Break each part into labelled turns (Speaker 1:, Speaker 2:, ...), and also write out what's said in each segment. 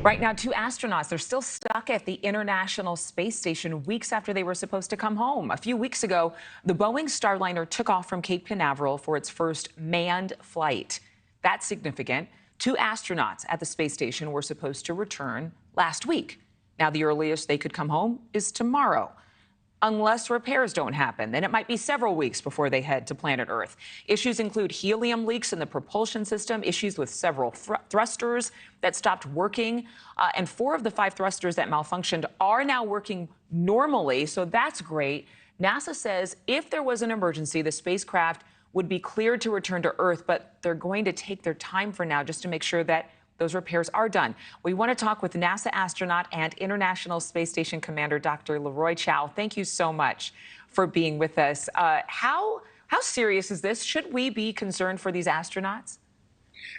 Speaker 1: Right now, two astronauts, they're still stuck at the International Space Station weeks after they were supposed to come home. A few weeks ago, the Boeing Starliner took off from Cape Canaveral for its first manned flight. That's significant. Two astronauts at the space station were supposed to return last week. Now, the earliest they could come home is tomorrow. Unless repairs don't happen, then it might be several weeks before they head to planet Earth. Issues include helium leaks in the propulsion system, issues with several thrusters that stopped working, and 4 of the 5 thrusters that malfunctioned are now working normally, so that's great. NASA says if there was an emergency, the spacecraft would be cleared to return to Earth, but they're going to take their time for now just to make sure that those repairs are done. We want to talk with NASA astronaut and International Space Station Commander Dr. Leroy Chiao. Thank you so much for being with us. How serious is this? Should we be concerned for these astronauts?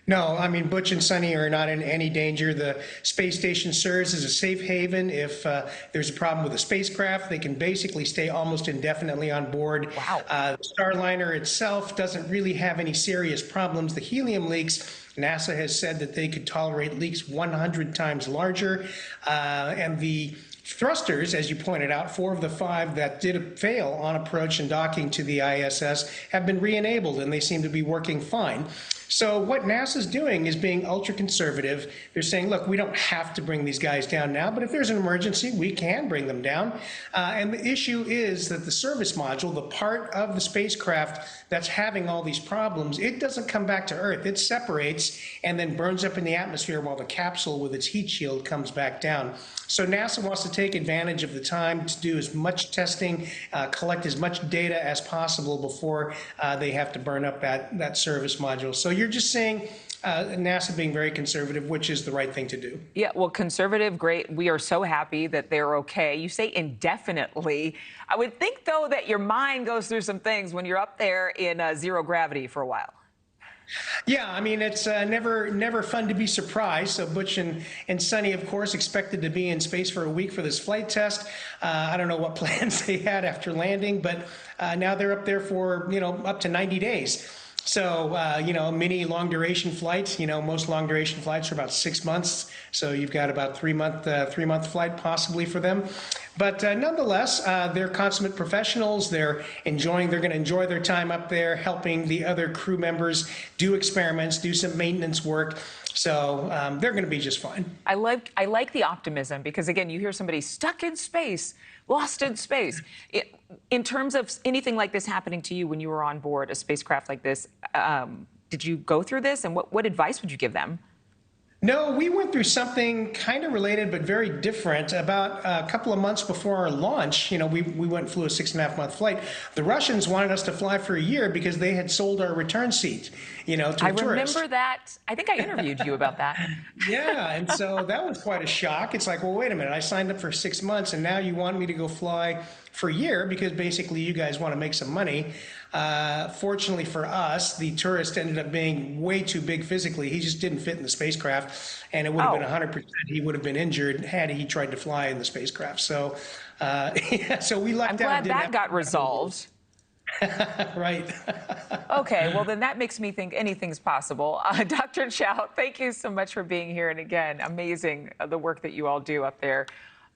Speaker 2: No, I mean, Butch and Sunny are not in any danger. The space station serves as a safe haven. If there's a problem with the spacecraft, they can basically stay almost indefinitely on board.
Speaker 1: Wow.
Speaker 2: The Starliner itself doesn't really have any serious problems. The helium leaks, NASA has said that they could tolerate leaks 100 times larger. And the thrusters, as you pointed out, 4 of the 5 that did fail on approach and docking to the ISS have been re-enabled, and they seem to be working fine. So what NASA's doing is being ultra conservative. They're saying, look, we don't have to bring these guys down now, but if there's an emergency, we can bring them down. And the issue is that the service module, the part of the spacecraft that's having all these problems, it doesn't come back to Earth. It separates and then burns up in the atmosphere while the capsule with its heat shield comes back down. So NASA wants to take advantage of the time to do as much testing, collect as much data as possible before they have to burn up that service module. So you're just saying NASA being very conservative, which is the right thing to do.
Speaker 1: Yeah, well, conservative, great. We are so happy that they're okay. You say indefinitely. I would think, though, that your mind goes through some things when you're up there in zero gravity for a while.
Speaker 2: Yeah, I mean, it's never fun to be surprised. So Butch and Sunny, of course, expected to be in space for a week for this flight test. I don't know what plans they had after landing, but now they're up there for, up to 90 days. So, a mini long duration flight, most long duration flights are about 6 months. So you've got about 3-month flight possibly for them. But nonetheless, they're consummate professionals. They're going to enjoy their time up there, helping the other crew members do experiments, do some maintenance work. So they're going to be just fine.
Speaker 1: I like the optimism because, again, you hear somebody stuck in space, lost in space. In terms of anything like this happening to you when you were on board a spacecraft like this, did you go through this, and what advice would you give them?
Speaker 2: No, we went through something kind of related but very different. About a couple of months before our launch, we went and flew a 6.5-month flight. The Russians wanted us to fly for a year because they had sold our return seat, to a tourist.
Speaker 1: I remember that. I think I interviewed you about that.
Speaker 2: Yeah, and so that was quite a shock. It's like, well, wait a minute. I signed up for 6 months, and now you want me to go fly for a year because basically you guys want to make some money. Fortunately for us, the tourist ended up being way too big physically. He just didn't fit in the spacecraft, and it would have been 100%. He would have been injured had he tried to fly in the spacecraft. So, so we lucked out.
Speaker 1: I'm glad that got resolved.
Speaker 2: Right.
Speaker 1: Okay, well, then that makes me think anything's possible. Dr. Chiao, thank you so much for being here. And again, amazing the work that you all do up there,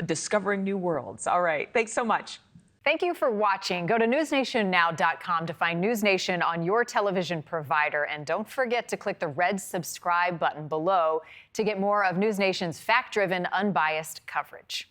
Speaker 1: discovering new worlds. All right, thanks so much.
Speaker 3: Thank you for watching. Go to newsnationnow.com to find NewsNation on your television provider. And don't forget to click the red subscribe button below to get more of NewsNation's fact-driven, unbiased coverage.